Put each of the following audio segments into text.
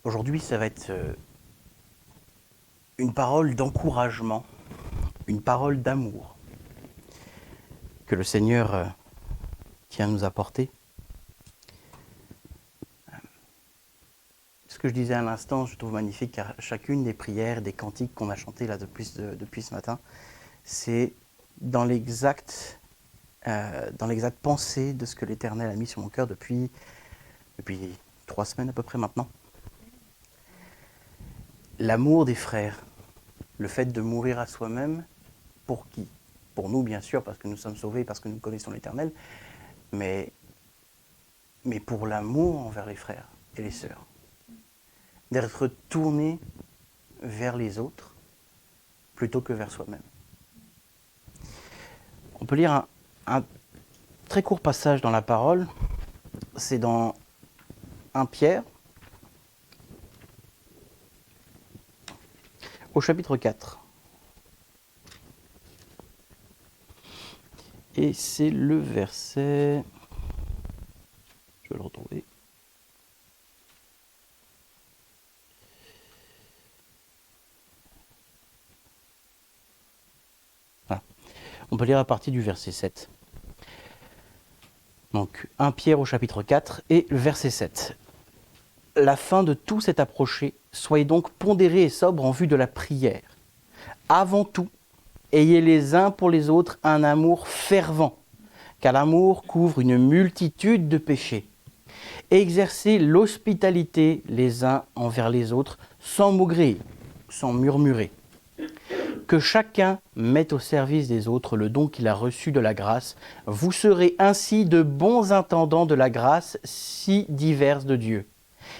Aujourd'hui, ça va être une parole d'encouragement, une parole d'amour que le Seigneur tient à nous apporter. Ce que je disais à l'instant, je trouve magnifique, car chacune des prières, des cantiques qu'on a chantés là depuis ce matin, c'est dans l'exacte pensée de ce que l'Éternel a mis sur mon cœur depuis 3 semaines à peu près maintenant. L'amour des frères, le fait de mourir à soi-même, pour qui? Pour nous, bien sûr, parce que nous sommes sauvés, parce que nous connaissons l'Éternel, mais pour l'amour envers les frères et les sœurs. D'être tourné vers les autres plutôt que vers soi-même. On peut lire un très court passage dans la parole, c'est dans 1 Pierre, au chapitre 4. Et c'est le verset... Je vais le retrouver. Voilà. On peut lire à partir du verset 7. Donc 1 Pierre au chapitre 4 et le verset 7. La fin de tout s'est approchée, soyez donc pondérés et sobres en vue de la prière. Avant tout, ayez les uns pour les autres un amour fervent, car l'amour couvre une multitude de péchés. Exercez l'hospitalité les uns envers les autres, sans maugréer, sans murmurer. Que chacun mette au service des autres le don qu'il a reçu de la grâce. Vous serez ainsi de bons intendants de la grâce si diverse de Dieu.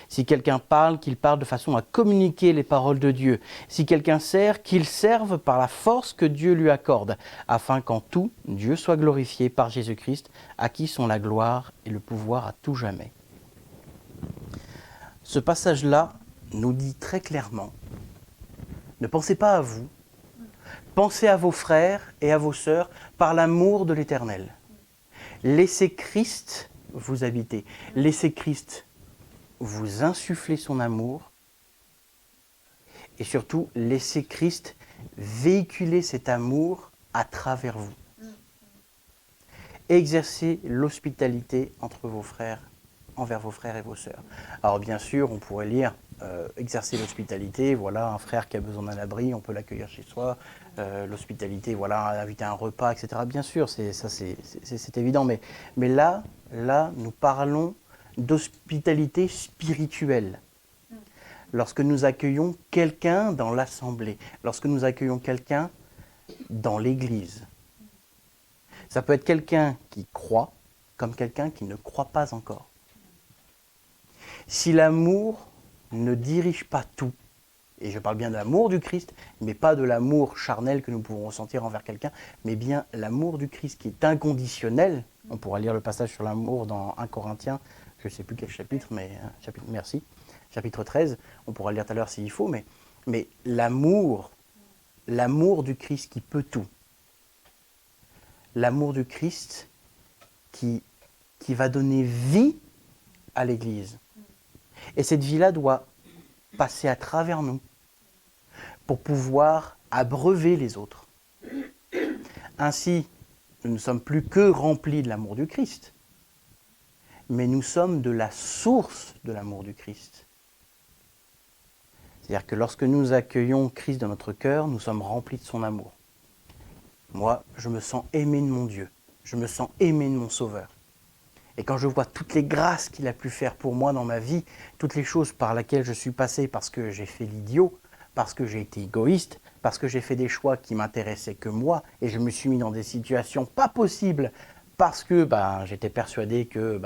Si quelqu'un parle, qu'il parle de façon à communiquer les paroles de Dieu. Si quelqu'un sert, qu'il serve par la force que Dieu lui accorde, afin qu'en tout, Dieu soit glorifié par Jésus-Christ, à qui sont la gloire et le pouvoir à tout jamais. Ce passage-là nous dit très clairement, ne pensez pas à vous, pensez à vos frères et à vos sœurs par l'amour de l'Éternel. Laissez Christ vous habiter. Laissez Christ vous insuffler son amour. Et surtout, laissez Christ véhiculer cet amour à travers vous. Exercez l'hospitalité entre vos frères, envers vos frères et vos sœurs. Alors bien sûr, on pourrait lire exercer l'hospitalité, voilà, un frère qui a besoin d'un abri, on peut l'accueillir chez soi. L'hospitalité, voilà, inviter à un repas, etc. Bien sûr, c'est évident. Mais là, nous parlons d'hospitalité spirituelle. Lorsque nous accueillons quelqu'un dans l'assemblée, lorsque nous accueillons quelqu'un dans l'église. Ça peut être quelqu'un qui croit, comme quelqu'un qui ne croit pas encore. Si l'amour ne dirige pas tout, et je parle bien de l'amour du Christ, mais pas de l'amour charnel que nous pouvons ressentir envers quelqu'un, mais bien l'amour du Christ qui est inconditionnel. On pourra lire le passage sur l'amour dans 1 Corinthiens, je ne sais plus quel chapitre, mais merci, chapitre 13. On pourra le lire tout à l'heure s'il faut, mais l'amour du Christ qui peut tout. L'amour du Christ qui va donner vie à l'Église. Et cette vie-là doit passer à travers nous pour pouvoir abreuver les autres. Ainsi, nous ne sommes plus que remplis de l'amour du Christ, mais nous sommes de la source de l'amour du Christ. C'est-à-dire que lorsque nous accueillons Christ dans notre cœur, nous sommes remplis de son amour. Moi, je me sens aimé de mon Dieu, je me sens aimé de mon Sauveur. Et quand je vois toutes les grâces qu'il a pu faire pour moi dans ma vie, toutes les choses par lesquelles je suis passé parce que j'ai fait l'idiot, parce que j'ai été égoïste, parce que j'ai fait des choix qui m'intéressaient que moi, et je me suis mis dans des situations pas possibles, parce que j'étais persuadé que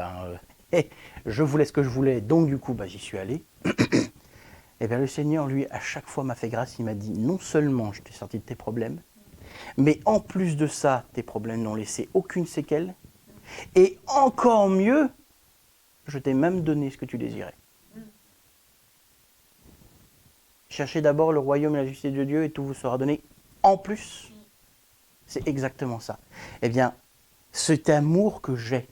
je voulais ce que je voulais, donc du coup j'y suis allé. Et bien le Seigneur, lui, à chaque fois m'a fait grâce, il m'a dit, non seulement je t'ai sorti de tes problèmes, mais en plus de ça, tes problèmes n'ont laissé aucune séquelle, et encore mieux, je t'ai même donné ce que tu désirais. Cherchez d'abord le royaume et la justice de Dieu et tout vous sera donné en plus. C'est exactement ça. Eh bien, cet amour que j'ai,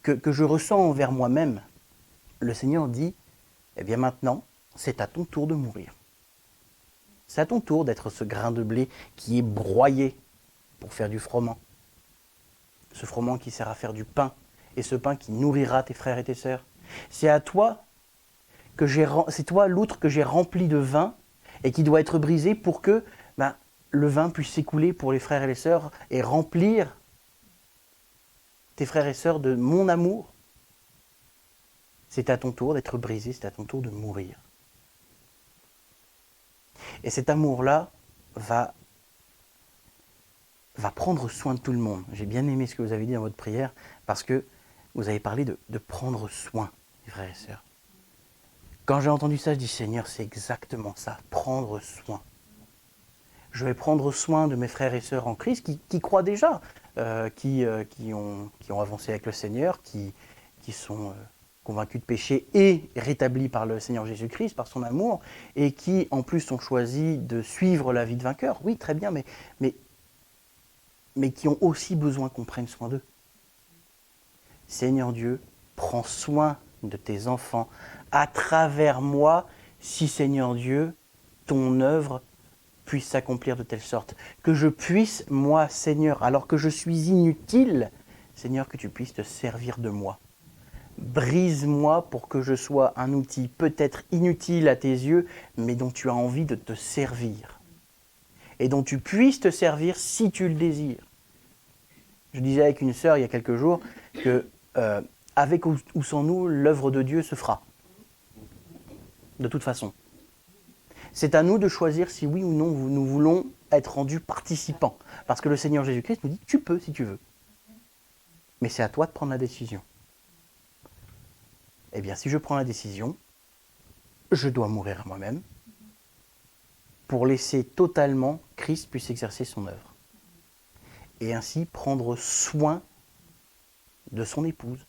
que je ressens envers moi-même, le Seigneur dit, Eh bien maintenant, c'est à ton tour de mourir. C'est à ton tour d'être ce grain de blé qui est broyé pour faire du froment. Ce froment qui sert à faire du pain, et ce pain qui nourrira tes frères et tes sœurs. C'est à toi c'est toi l'outre que j'ai rempli de vin et qui doit être brisé pour que le vin puisse s'écouler pour les frères et les sœurs et remplir tes frères et sœurs de mon amour. C'est à ton tour d'être brisé, c'est à ton tour de mourir. Et cet amour-là va prendre soin de tout le monde. J'ai bien aimé ce que vous avez dit dans votre prière, parce que vous avez parlé de prendre soin des frères et sœurs. Quand j'ai entendu ça, je dis Seigneur, c'est exactement ça, prendre soin. Je vais prendre soin de mes frères et sœurs en Christ qui croient déjà, qui ont avancé avec le Seigneur, qui sont convaincus de péché et rétablis par le Seigneur Jésus-Christ, par son amour, et qui en plus ont choisi de suivre la vie de vainqueur. Oui, très bien, mais qui ont aussi besoin qu'on prenne soin d'eux. Seigneur Dieu, prends soin de tes enfants à travers moi, si Seigneur Dieu, ton œuvre puisse s'accomplir de telle sorte que je puisse, moi, Seigneur, alors que je suis inutile, Seigneur, que tu puisses te servir de moi. Brise-moi pour que je sois un outil peut-être inutile à tes yeux, mais dont tu as envie de te servir. Et dont tu puisses te servir si tu le désires. Je disais avec une sœur il y a quelques jours que avec ou sans nous, l'œuvre de Dieu se fera. De toute façon. C'est à nous de choisir si oui ou non nous voulons être rendus participants. Parce que le Seigneur Jésus-Christ nous dit, tu peux si tu veux. Mais c'est à toi de prendre la décision. Eh bien, si je prends la décision, je dois mourir à moi-même pour laisser totalement Christ puisse exercer son œuvre. Et ainsi prendre soin de son épouse,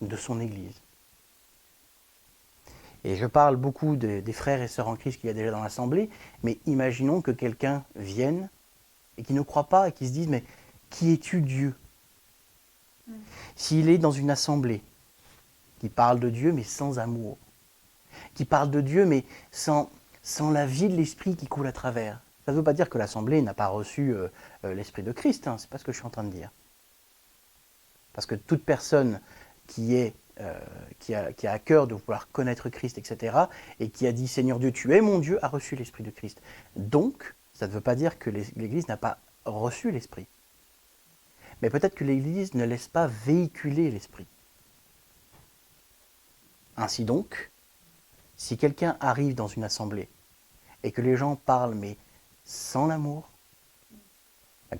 de son Église. Et je parle beaucoup des frères et sœurs en Christ qu'il y a déjà dans l'Assemblée, mais imaginons que quelqu'un vienne et qui ne croit pas et qui se dise « mais qui es-tu Dieu ?» S'il est dans une assemblée qui parle de Dieu mais sans amour, qui parle de Dieu mais sans la vie de l'Esprit qui coule à travers, ça ne veut pas dire que l'Assemblée n'a pas reçu l'Esprit de Christ, hein, c'est pas ce que je suis en train de dire. Parce que toute personne qui a à cœur de vouloir connaître Christ, etc., et qui a dit « Seigneur Dieu, tu es mon Dieu », a reçu l'Esprit de Christ. Donc, ça ne veut pas dire que l'Église n'a pas reçu l'Esprit. Mais peut-être que l'Église ne laisse pas véhiculer l'Esprit. Ainsi donc, si quelqu'un arrive dans une assemblée et que les gens parlent, mais sans l'amour,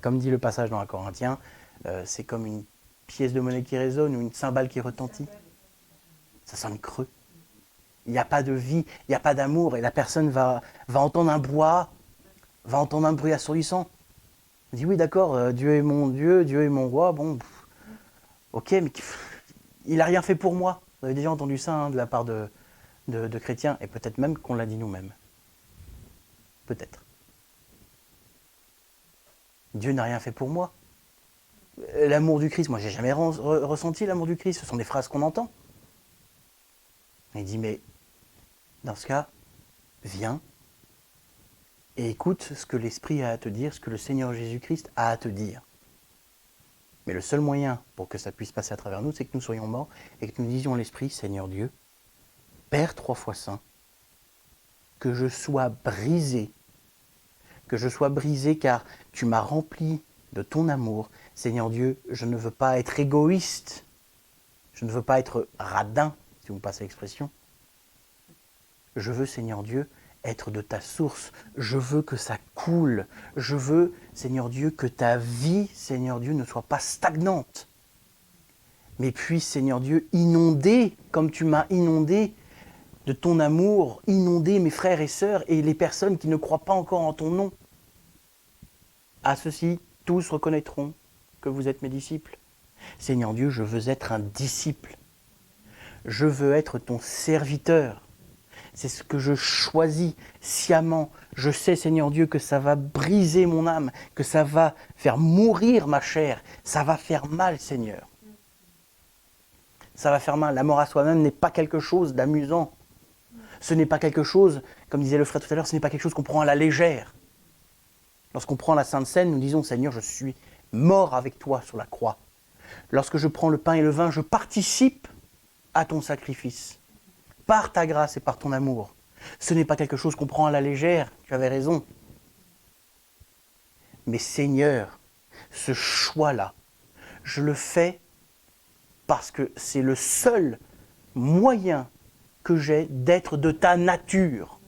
comme dit le passage dans la Corinthiens, c'est comme une pièce de monnaie qui résonne ou une cymbale qui retentit. Ça sonne creux. Il n'y a pas de vie, il n'y a pas d'amour, et la personne va entendre un brouhaha, va entendre un bruit assourdissant. On dit oui, d'accord, Dieu est mon Dieu, Dieu est mon roi, bon, ok, mais il n'a rien fait pour moi. Vous avez déjà entendu ça hein, de la part de chrétiens, et peut-être même qu'on l'a dit nous-mêmes. Peut-être. Dieu n'a rien fait pour moi. L'amour du Christ, moi j'ai jamais ressenti l'amour du Christ, ce sont des phrases qu'on entend. Il dit, mais dans ce cas, viens et écoute ce que l'Esprit a à te dire, ce que le Seigneur Jésus-Christ a à te dire. Mais le seul moyen pour que ça puisse passer à travers nous, c'est que nous soyons morts et que nous disions à l'Esprit, Seigneur Dieu, Père 3 fois saint, que je sois brisé car tu m'as rempli de ton amour. Seigneur Dieu, je ne veux pas être égoïste, je ne veux pas être radin, si vous me passez l'expression. Je veux, Seigneur Dieu, être de ta source. Je veux que ça coule. Je veux, Seigneur Dieu, que ta vie, Seigneur Dieu, ne soit pas stagnante. Mais puisse, Seigneur Dieu, inonder, comme tu m'as inondé de ton amour, inonder mes frères et sœurs et les personnes qui ne croient pas encore en ton nom. À ceux-ci, tous reconnaîtront que vous êtes mes disciples. Seigneur Dieu, je veux être un disciple. Je veux être ton serviteur. C'est ce que je choisis sciemment. Je sais, Seigneur Dieu, que ça va briser mon âme, que ça va faire mourir ma chair. Ça va faire mal, Seigneur. Ça va faire mal. La mort à soi-même n'est pas quelque chose d'amusant. Ce n'est pas quelque chose, comme disait le frère tout à l'heure, ce n'est pas quelque chose qu'on prend à la légère. Lorsqu'on prend la Sainte Seine, nous disons, Seigneur, je suis mort avec toi sur la croix. Lorsque je prends le pain et le vin, je participe à ton sacrifice, par ta grâce et par ton amour. Ce n'est pas quelque chose qu'on prend à la légère, tu avais raison. Mais Seigneur, ce choix-là, je le fais parce que c'est le seul moyen que j'ai d'être de ta nature,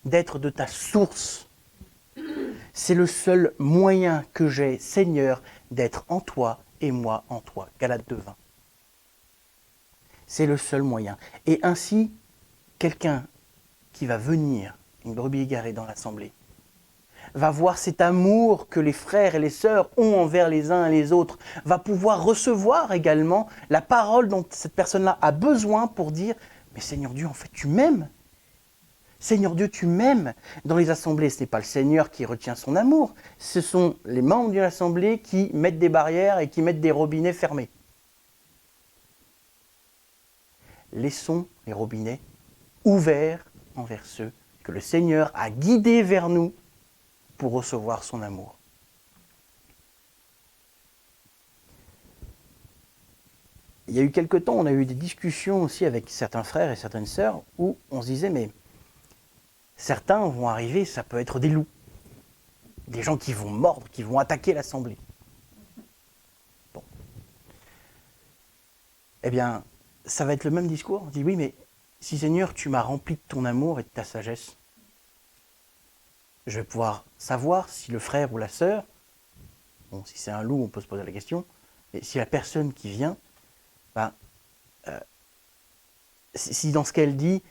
d'être de ta source. C'est le seul moyen que j'ai, Seigneur, d'être en toi et moi en toi. Galates 2:20. C'est le seul moyen. Et ainsi, quelqu'un qui va venir, une brebis égarée dans l'assemblée, va voir cet amour que les frères et les sœurs ont envers les uns et les autres, va pouvoir recevoir également la parole dont cette personne-là a besoin pour dire « Mais Seigneur Dieu, en fait, tu m'aimes. Seigneur Dieu, tu m'aimes. » Dans les assemblées, ce n'est pas le Seigneur qui retient son amour, ce sont les membres d'une assemblée qui mettent des barrières et qui mettent des robinets fermés. Laissons les robinets ouverts envers ceux que le Seigneur a guidés vers nous pour recevoir son amour. Il y a eu quelque temps, on a eu des discussions aussi avec certains frères et certaines sœurs où on se disait, mais certains vont arriver, ça peut être des loups, des gens qui vont mordre, qui vont attaquer l'assemblée. Bon. Eh bien, ça va être le même discours. On dit, oui, mais si Seigneur, tu m'as rempli de ton amour et de ta sagesse, je vais pouvoir savoir si le frère ou la sœur, bon, si c'est un loup, on peut se poser la question, mais si la personne qui vient, si dans ce qu'elle dit,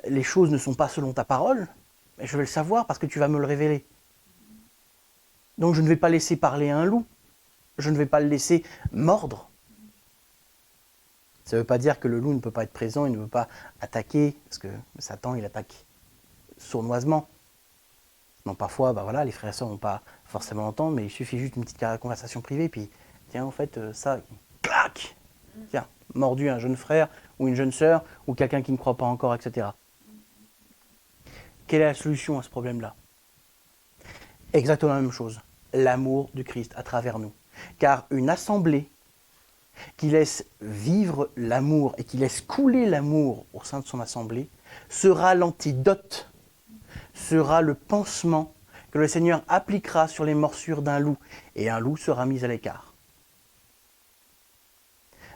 les choses ne sont pas selon ta parole, je vais le savoir parce que tu vas me le révéler. Donc je ne vais pas laisser parler un loup, je ne vais pas le laisser mordre. Ça ne veut pas dire que le loup ne peut pas être présent, il ne peut pas attaquer, parce que Satan, il attaque sournoisement. Non, parfois, les frères et sœurs n'ont pas forcément entendre, mais il suffit juste d'une petite conversation privée, puis tiens, en fait, ça, clac, tiens, mordu un jeune frère ou une jeune sœur ou quelqu'un qui ne croit pas encore, etc. Quelle est la solution à ce problème-là? Exactement la même chose, l'amour du Christ à travers nous. Car une assemblée qui laisse vivre l'amour et qui laisse couler l'amour au sein de son assemblée sera l'antidote, sera le pansement que le Seigneur appliquera sur les morsures d'un loup, et un loup sera mis à l'écart.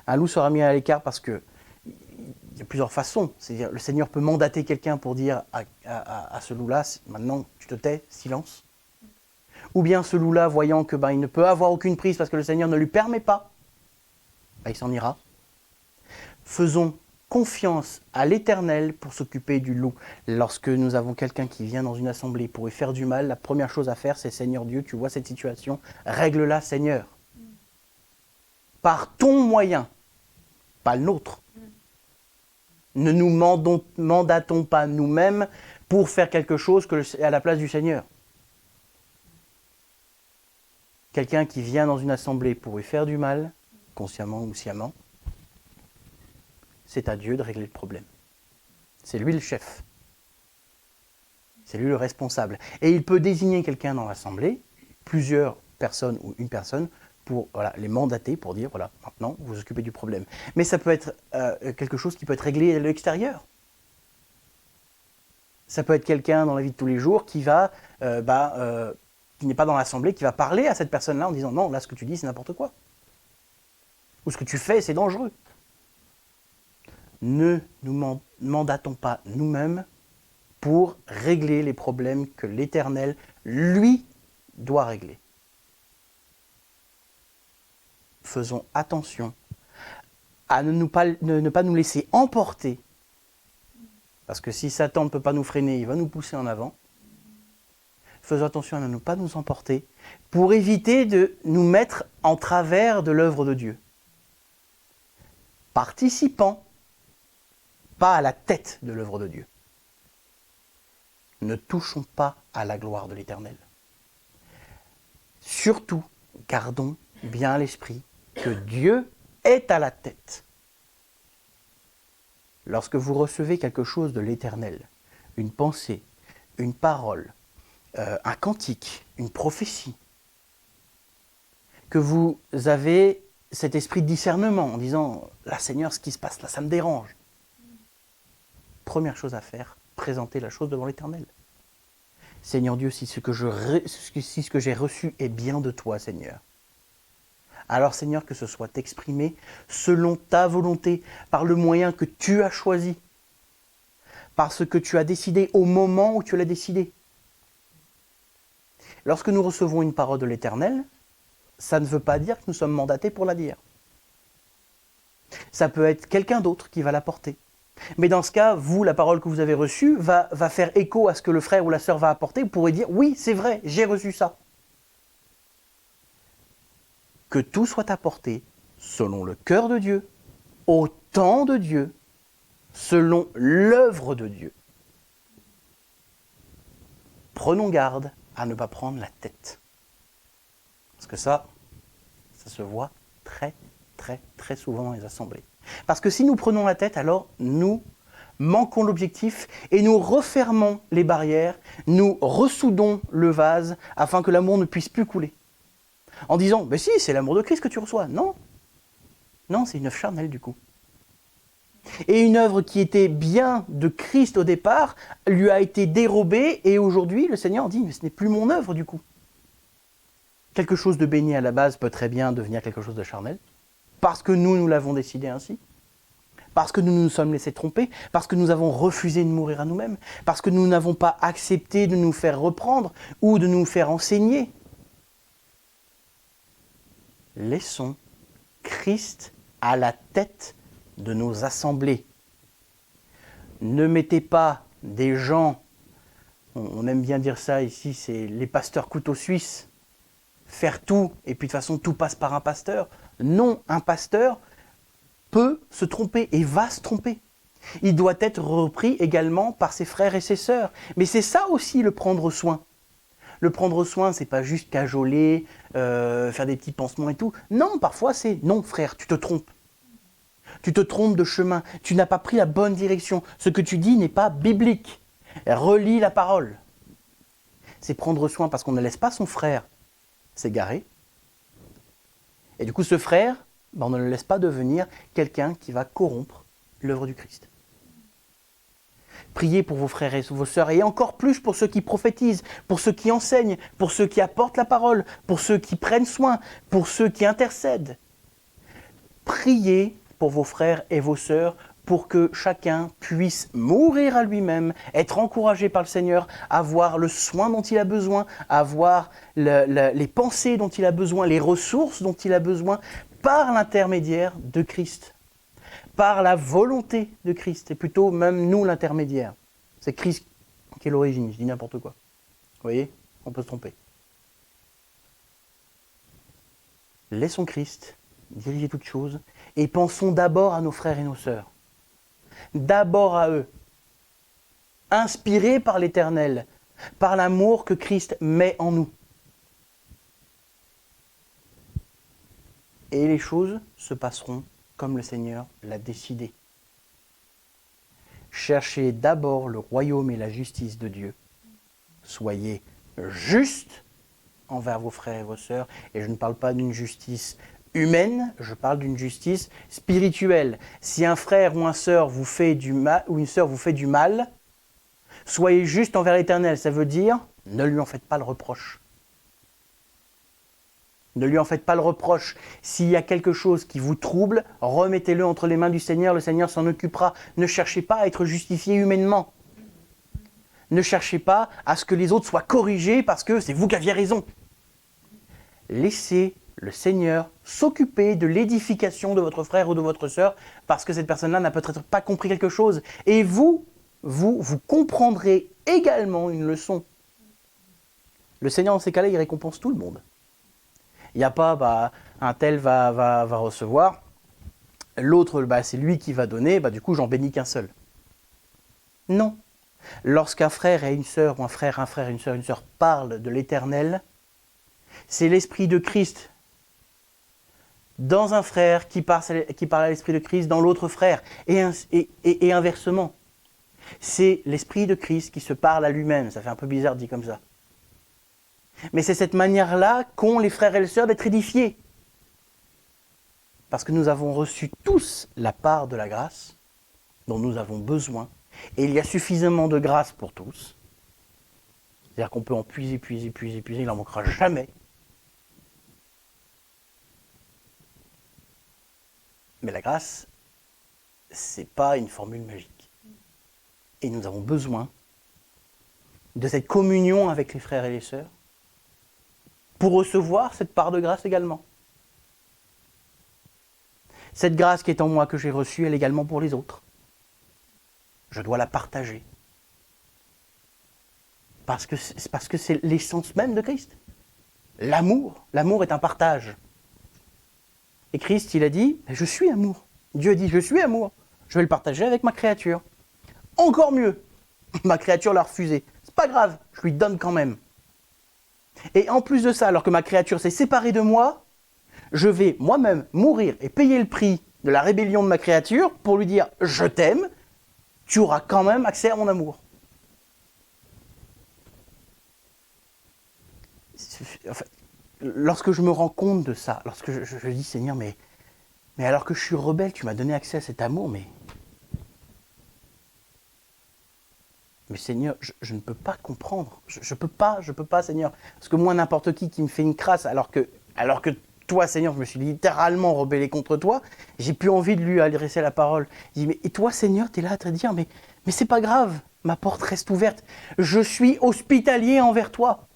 Un loup sera mis à l'écart parce que il y a plusieurs façons. C'est-à-dire, le Seigneur peut mandater quelqu'un pour dire à ce loup-là, maintenant tu te tais, silence. Ou bien ce loup-là, voyant que il ne peut avoir aucune prise parce que le Seigneur ne lui permet pas, il s'en ira. Faisons confiance à l'Éternel pour s'occuper du loup. Lorsque nous avons quelqu'un qui vient dans une assemblée pour y faire du mal, la première chose à faire, c'est Seigneur Dieu, tu vois cette situation, règle-la Seigneur. Par ton moyen, pas le nôtre. Ne nous mandatons pas nous-mêmes pour faire quelque chose à la place du Seigneur. Quelqu'un qui vient dans une assemblée pour y faire du mal, consciemment ou sciemment, c'est à Dieu de régler le problème. C'est lui le chef. C'est lui le responsable. Et il peut désigner quelqu'un dans l'assemblée, plusieurs personnes ou une personne, pour les mandater, pour dire, maintenant, vous vous occupez du problème. Mais ça peut être quelque chose qui peut être réglé à l'extérieur. Ça peut être quelqu'un dans la vie de tous les jours qui va, qui n'est pas dans l'assemblée, qui va parler à cette personne-là en disant, non, là, ce que tu dis, c'est n'importe quoi. Ou ce que tu fais, c'est dangereux. Ne nous mandatons pas nous-mêmes pour régler les problèmes que l'Éternel, lui, doit régler. Faisons attention à ne pas nous laisser emporter, parce que si Satan ne peut pas nous freiner, il va nous pousser en avant. Faisons attention à ne pas nous emporter pour éviter de nous mettre en travers de l'œuvre de Dieu. Participant, pas à la tête de l'œuvre de Dieu. Ne touchons pas à la gloire de l'Éternel. Surtout, gardons bien à l'esprit que Dieu est à la tête. lorsque vous recevez quelque chose de l'Éternel, une pensée, une parole, un cantique, une prophétie, que vous avez cet esprit de discernement en disant « Là, Seigneur, ce qui se passe là, ça me dérange ». Première chose à faire, présenter la chose devant l'Éternel. Seigneur Dieu, si ce que j'ai reçu est bien de toi, Seigneur, alors Seigneur, que ce soit exprimé selon ta volonté, par le moyen que tu as choisi, parce que tu as décidé au moment où tu l'as décidé. Lorsque nous recevons une parole de l'Éternel, ça ne veut pas dire que nous sommes mandatés pour la dire. Ça peut être quelqu'un d'autre qui va la porter. Mais dans ce cas, vous, la parole que vous avez reçue va faire écho à ce que le frère ou la sœur va apporter. Vous pourrez dire, oui, c'est vrai, j'ai reçu ça. Que tout soit apporté selon le cœur de Dieu, au temps de Dieu, selon l'œuvre de Dieu. Prenons garde à ne pas prendre la tête. Parce que ça se voit très, très, très souvent dans les assemblées. Parce que si nous prenons la tête, alors nous manquons l'objectif et nous refermons les barrières, nous ressoudons le vase afin que l'amour ne puisse plus couler. En disant, mais si, c'est l'amour de Christ que tu reçois. Non, non, c'est une œuvre charnelle du coup. Et une œuvre qui était bien de Christ au départ, lui a été dérobée et aujourd'hui le Seigneur dit, mais ce n'est plus mon œuvre du coup. Quelque chose de béni à la base peut très bien devenir quelque chose de charnel, parce que nous l'avons décidé ainsi, parce que nous nous sommes laissés tromper, parce que nous avons refusé de mourir à nous-mêmes, parce que nous n'avons pas accepté de nous faire reprendre ou de nous faire enseigner. Laissons Christ à la tête de nos assemblées. Ne mettez pas des gens, on aime bien dire ça ici, c'est les pasteurs couteaux suisses, faire tout, et puis de toute façon tout passe par un pasteur. Non, un pasteur peut se tromper et va se tromper. Il doit être repris également par ses frères et ses sœurs. Mais c'est ça aussi le prendre soin. Le prendre soin, c'est pas juste cajoler, faire des petits pansements et tout. Non, parfois c'est non frère, tu te trompes. Tu te trompes de chemin, tu n'as pas pris la bonne direction. Ce que tu dis n'est pas biblique. Relis la parole. C'est prendre soin parce qu'on ne laisse pas son frère s'égarer. Et du coup, ce frère, on ne le laisse pas devenir quelqu'un qui va corrompre l'œuvre du Christ. Priez pour vos frères et vos sœurs, et encore plus pour ceux qui prophétisent, pour ceux qui enseignent, pour ceux qui apportent la parole, pour ceux qui prennent soin, pour ceux qui intercèdent. Priez pour vos frères et vos sœurs pour que chacun puisse mourir à lui-même, être encouragé par le Seigneur, avoir le soin dont il a besoin, avoir les pensées dont il a besoin, les ressources dont il a besoin, par l'intermédiaire de Christ, par la volonté de Christ, et plutôt même nous l'intermédiaire. C'est Christ qui est l'origine, je dis n'importe quoi. Vous voyez, on peut se tromper. Laissons Christ diriger toutes choses et pensons d'abord à nos frères et nos sœurs. D'abord à eux, inspirés par l'Éternel, par l'amour que Christ met en nous. Et les choses se passeront comme le Seigneur l'a décidé. Cherchez d'abord le royaume et la justice de Dieu. Soyez justes envers vos frères et vos sœurs, et je ne parle pas d'une justice humaine, je parle d'une justice spirituelle. Si un frère ou une sœur vous fait du mal, soyez juste envers l'Éternel. Ça veut dire, ne lui en faites pas le reproche. Ne lui en faites pas le reproche. S'il y a quelque chose qui vous trouble, remettez-le entre les mains du Seigneur, le Seigneur s'en occupera. Ne cherchez pas à être justifié humainement. Ne cherchez pas à ce que les autres soient corrigés parce que c'est vous qui aviez raison. Laissez le Seigneur s'occuper de l'édification de votre frère ou de votre sœur parce que cette personne-là n'a peut-être pas compris quelque chose. Et vous comprendrez également une leçon. Le Seigneur, dans ces cas-là, il récompense tout le monde. Il n'y a pas, un tel va recevoir, l'autre, c'est lui qui va donner, du coup, j'en bénis qu'un seul. Non. Lorsqu'un frère et une sœur, ou un frère, une sœur parlent de l'Éternel, c'est l'Esprit de Christ dans un frère qui parle à l'Esprit de Christ dans l'autre frère, et inversement. C'est l'Esprit de Christ qui se parle à lui-même. Ça fait un peu bizarre dit comme ça. Mais c'est cette manière-là qu'ont les frères et les sœurs d'être édifiés. Parce que nous avons reçu tous la part de la grâce dont nous avons besoin. Et il y a suffisamment de grâce pour tous. C'est-à-dire qu'on peut en puiser, il n'en manquera jamais. Mais la grâce, c'est pas une formule magique. Et nous avons besoin de cette communion avec les frères et les sœurs pour recevoir cette part de grâce également. Cette grâce qui est en moi, que j'ai reçue, elle est également pour les autres. Je dois la partager. Parce que c'est l'essence même de Christ. L'amour est un partage. Et Christ, il a dit, je suis amour. Dieu a dit, je suis amour. Je vais le partager avec ma créature. Encore mieux, ma créature l'a refusé. C'est pas grave, je lui donne quand même. Et en plus de ça, alors que ma créature s'est séparée de moi, je vais moi-même mourir et payer le prix de la rébellion de ma créature pour lui dire, je t'aime, tu auras quand même accès à mon amour. Enfin, lorsque je me rends compte de ça, lorsque je dis, Seigneur, mais alors que je suis rebelle, tu m'as donné accès à cet amour, mais Seigneur, je ne peux pas comprendre. Je peux pas, Seigneur. Parce que moi, n'importe qui me fait une crasse, alors que toi, Seigneur, je me suis littéralement rebellé contre toi, j'ai plus envie de lui adresser la parole. Je dis, mais et toi, Seigneur, tu es là à te dire, mais c'est pas grave, ma porte reste ouverte. Je suis hospitalier envers toi.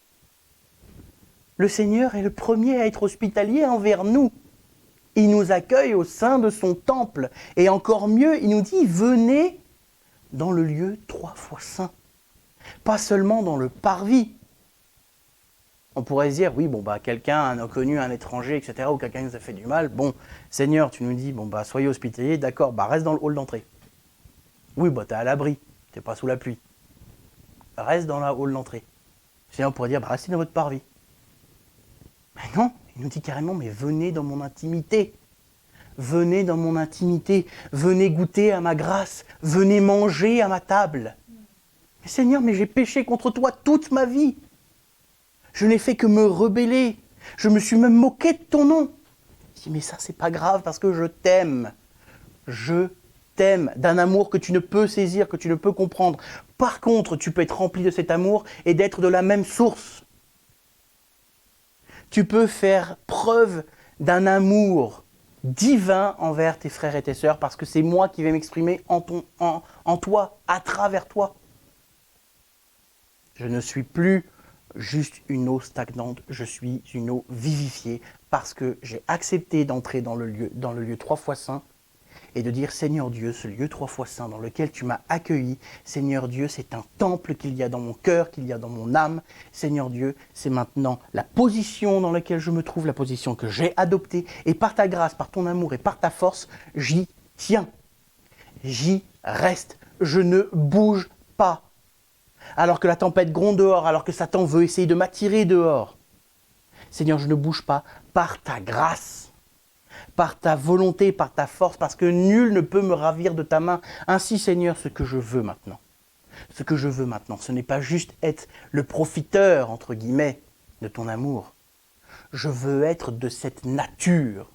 Le Seigneur est le premier à être hospitalier envers nous. Il nous accueille au sein de son temple. Et encore mieux, il nous dit, venez dans le lieu 3 fois saint. Pas seulement dans le parvis. On pourrait se dire, oui, quelqu'un, un inconnu, un étranger, etc., ou quelqu'un qui nous a fait du mal, Seigneur, tu nous dis, soyez hospitalier, d'accord, reste dans le hall d'entrée. Oui, t'es à l'abri, t'es pas sous la pluie. Reste dans la hall d'entrée. Seigneur, on pourrait dire, restez dans votre parvis. Mais non, il nous dit carrément, mais venez dans mon intimité. Venez dans mon intimité. Venez goûter à ma grâce. Venez manger à ma table. Mais Seigneur, j'ai péché contre toi toute ma vie. Je n'ai fait que me rebeller. Je me suis même moqué de ton nom. Je dis, mais ça, c'est pas grave parce que je t'aime. Je t'aime d'un amour que tu ne peux saisir, que tu ne peux comprendre. Par contre, tu peux être rempli de cet amour et d'être de la même source. Tu peux faire preuve d'un amour divin envers tes frères et tes sœurs parce que c'est moi qui vais m'exprimer en toi, à travers toi. Je ne suis plus juste une eau stagnante, je suis une eau vivifiée parce que j'ai accepté d'entrer dans le lieu 3 fois saint et de dire, Seigneur Dieu, ce lieu 3 fois saint dans lequel tu m'as accueilli, Seigneur Dieu, c'est un temple qu'il y a dans mon cœur, qu'il y a dans mon âme. Seigneur Dieu, c'est maintenant la position dans laquelle je me trouve, la position que j'ai adoptée. Et par ta grâce, par ton amour et par ta force, j'y tiens. J'y reste. Je ne bouge pas. Alors que la tempête gronde dehors, alors que Satan veut essayer de m'attirer dehors. Seigneur, je ne bouge pas par ta grâce. Par ta volonté, par ta force, parce que nul ne peut me ravir de ta main. Ainsi, Seigneur, ce que je veux maintenant, ce n'est pas juste être le profiteur, entre guillemets, de ton amour. Je veux être de cette nature.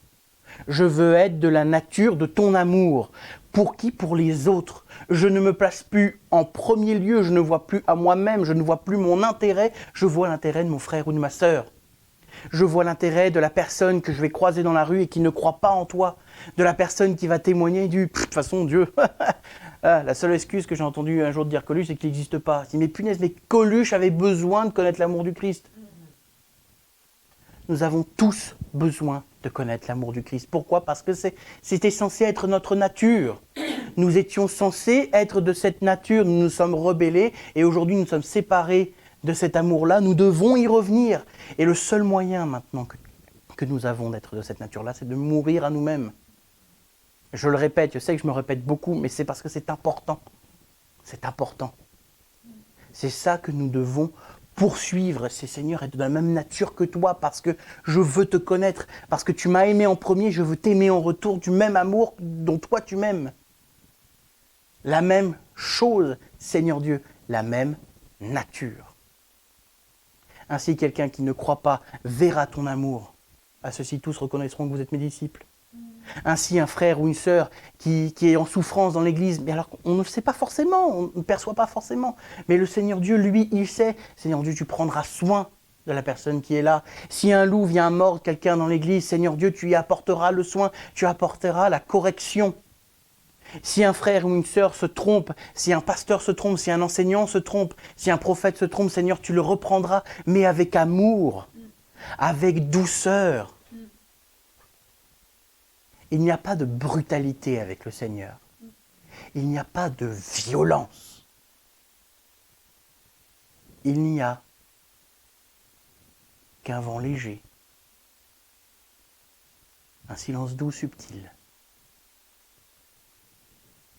Je veux être de la nature de ton amour. Pour qui? Pour les autres. Je ne me place plus en premier lieu, je ne vois plus à moi-même, je ne vois plus mon intérêt, je vois l'intérêt de mon frère ou de ma sœur. Je vois l'intérêt de la personne que je vais croiser dans la rue et qui ne croit pas en toi. De la personne qui va témoigner du « de toute façon, Dieu, la seule excuse que j'ai entendue un jour de dire Coluche, c'est qu'il n'existe pas. » Je dis « Mais punaise, mais Coluche avait besoin de connaître l'amour du Christ. » Nous avons tous besoin de connaître l'amour du Christ. Pourquoi? Parce que c'était censé être notre nature. Nous étions censés être de cette nature. Nous nous sommes rebellés et aujourd'hui nous sommes séparés de cet amour-là, nous devons y revenir. Et le seul moyen maintenant que nous avons d'être de cette nature-là, c'est de mourir à nous-mêmes. Je le répète, je sais que je me répète beaucoup, mais c'est parce que c'est important. C'est important. C'est ça que nous devons poursuivre, c'est Seigneur, être de la même nature que toi, parce que je veux te connaître, parce que tu m'as aimé en premier, je veux t'aimer en retour du même amour dont toi tu m'aimes. La même chose, Seigneur Dieu, la même nature. Ainsi, quelqu'un qui ne croit pas verra ton amour. À ceux-ci tous reconnaîtront que vous êtes mes disciples. Ainsi, un frère ou une sœur qui est en souffrance dans l'église, mais alors on ne sait pas forcément, on ne perçoit pas forcément. Mais le Seigneur Dieu, lui, il sait. Seigneur Dieu, tu prendras soin de la personne qui est là. Si un loup vient mordre quelqu'un dans l'église, Seigneur Dieu, tu y apporteras le soin, tu apporteras la correction. Si un frère ou une sœur se trompe, si un pasteur se trompe, si un enseignant se trompe, si un prophète se trompe, Seigneur, tu le reprendras, mais avec amour, avec douceur. Il n'y a pas de brutalité avec le Seigneur. Il n'y a pas de violence. Il n'y a qu'un vent léger, un silence doux, subtil,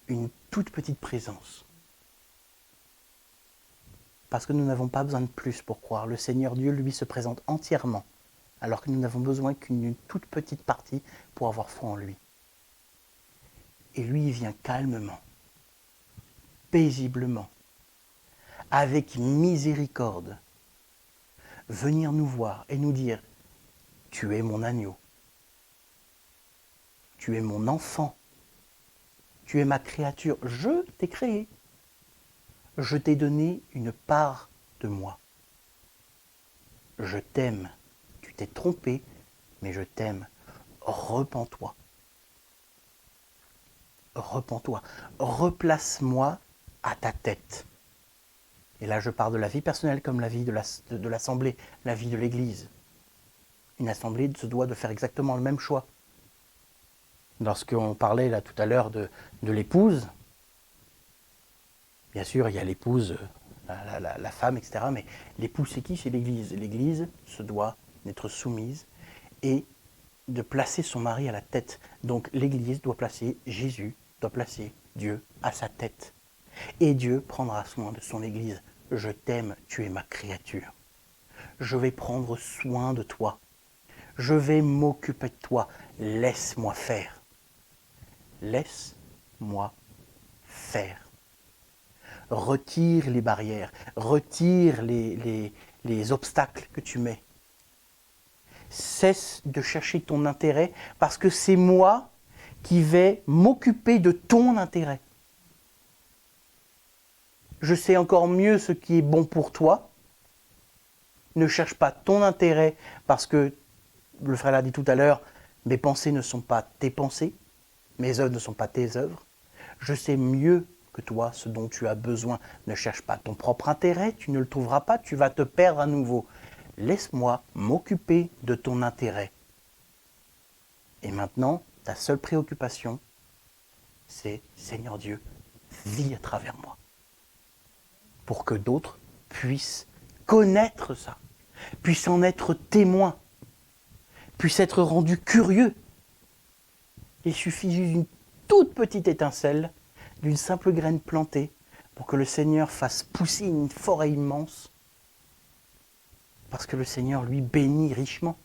une toute petite présence. Parce que nous n'avons pas besoin de plus pour croire. Le Seigneur Dieu, lui, se présente entièrement, alors que nous n'avons besoin qu'une toute petite partie pour avoir foi en lui. Et lui, il vient calmement, paisiblement, avec miséricorde, venir nous voir et nous dire « Tu es mon agneau, tu es mon enfant, tu es ma créature, je t'ai créé, je t'ai donné une part de moi. Je t'aime, tu t'es trompé, mais je t'aime, repens-toi. Repens-toi, replace-moi à ta tête. » Et là, je parle de la vie personnelle comme la vie de l'assemblée, la vie de l'Église. Une assemblée se doit de faire exactement le même choix. Lorsqu'on parlait là tout à l'heure de l'épouse, bien sûr, il y a l'épouse, la femme, etc. Mais l'épouse, c'est qui? C'est l'Église. L'Église se doit d'être soumise et de placer son mari à la tête. Donc l'Église doit placer Jésus, doit placer Dieu à sa tête. Et Dieu prendra soin de son Église. Je t'aime, tu es ma créature. Je vais prendre soin de toi. Je vais m'occuper de toi. Laisse-moi faire. Laisse-moi faire. Retire les barrières, retire les obstacles que tu mets. Cesse de chercher ton intérêt parce que c'est moi qui vais m'occuper de ton intérêt. Je sais encore mieux ce qui est bon pour toi. Ne cherche pas ton intérêt parce que, le frère l'a dit tout à l'heure, mes pensées ne sont pas tes pensées, mes œuvres ne sont pas tes œuvres. Je sais mieux que toi ce dont tu as besoin. Ne cherche pas ton propre intérêt, tu ne le trouveras pas, tu vas te perdre à nouveau. Laisse-moi m'occuper de ton intérêt. Et maintenant, ta seule préoccupation, c'est, Seigneur Dieu, vis à travers moi. Pour que d'autres puissent connaître ça, puissent en être témoins, puissent être rendus curieux. Il suffit juste d'une toute petite étincelle, d'une simple graine plantée, pour que le Seigneur fasse pousser une forêt immense, parce que le Seigneur, lui, bénit richement.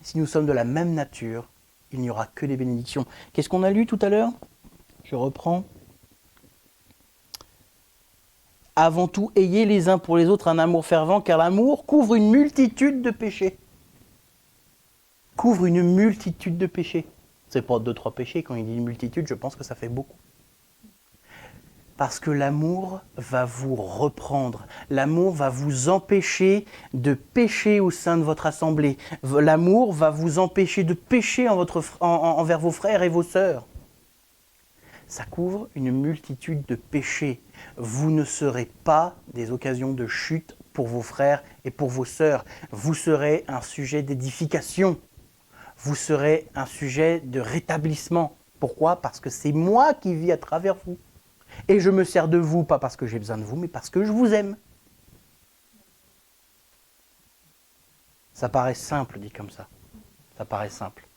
Si nous sommes de la même nature, il n'y aura que des bénédictions. Qu'est-ce qu'on a lu tout à l'heure? Je reprends. Avant tout, ayez les uns pour les autres un amour fervent, car l'amour couvre une multitude de péchés. Couvre une multitude de péchés. C'est pas 2-3 péchés, quand il dit une multitude, je pense que ça fait beaucoup. Parce que l'amour va vous reprendre. L'amour va vous empêcher de pécher au sein de votre assemblée. L'amour va vous empêcher de pécher envers vos frères et vos sœurs. Ça couvre une multitude de péchés. Vous ne serez pas des occasions de chute pour vos frères et pour vos sœurs. Vous serez un sujet d'édification. Vous serez un sujet de rétablissement. Pourquoi? Parce que c'est moi qui vis à travers vous. Et je me sers de vous, pas parce que j'ai besoin de vous, mais parce que je vous aime. Ça paraît simple, dit comme ça. Ça paraît simple.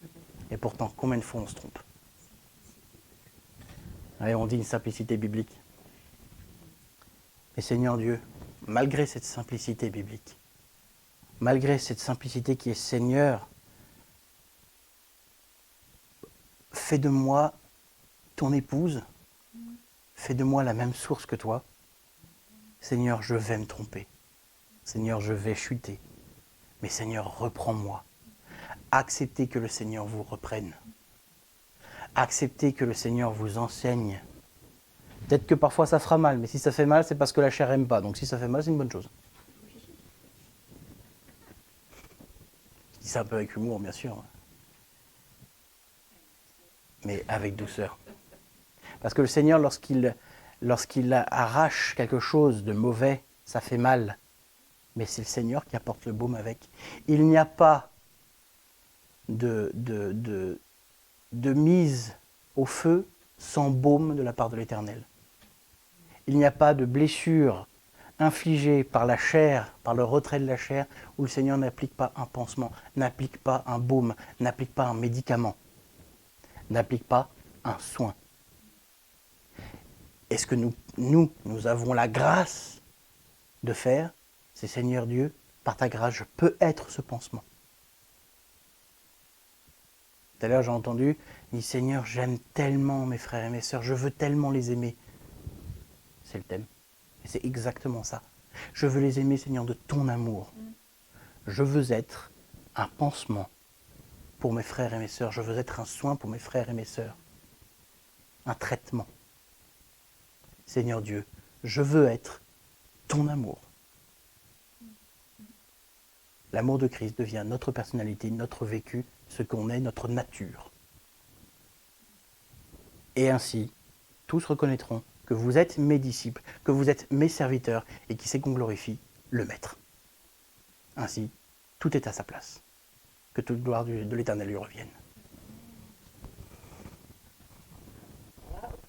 Et pourtant, combien de fois on se trompe? Allez, on dit une simplicité biblique. Mais Seigneur Dieu, malgré cette simplicité biblique, malgré cette simplicité qui est Seigneur, fais de moi ton épouse, fais de moi la même source que toi. Seigneur, je vais me tromper. Seigneur, je vais chuter. Mais Seigneur, reprends-moi. Acceptez que le Seigneur vous reprenne. Acceptez que le Seigneur vous enseigne. Peut-être que parfois ça fera mal, mais si ça fait mal, c'est parce que la chair n'aime pas. Donc si ça fait mal, c'est une bonne chose. Je dis ça un peu avec humour, bien sûr. Mais avec douceur. Parce que le Seigneur, lorsqu'il arrache quelque chose de mauvais, ça fait mal. Mais c'est le Seigneur qui apporte le baume avec. Il n'y a pas de mise au feu sans baume de la part de l'Éternel. Il n'y a pas de blessure infligée par la chair, par le retrait de la chair, où le Seigneur n'applique pas un pansement, n'applique pas un baume, n'applique pas un médicament, n'applique pas un soin. Et ce que nous avons la grâce de faire, c'est Seigneur Dieu, par ta grâce, je peux être ce pansement. Tout à l'heure, j'ai entendu, il dit Seigneur, j'aime tellement mes frères et mes sœurs, je veux tellement les aimer. C'est le thème. Et c'est exactement ça. Je veux les aimer, Seigneur, de ton amour. Je veux être un pansement pour mes frères et mes sœurs. Je veux être un soin pour mes frères et mes sœurs. Un traitement. Seigneur Dieu, je veux être ton amour. L'amour de Christ devient notre personnalité, notre vécu, ce qu'on est, notre nature. Et ainsi, tous reconnaîtront que vous êtes mes disciples, que vous êtes mes serviteurs, et qui c'est qu'on glorifie le Maître. Ainsi, tout est à sa place. Que toute gloire de l'Éternel lui revienne.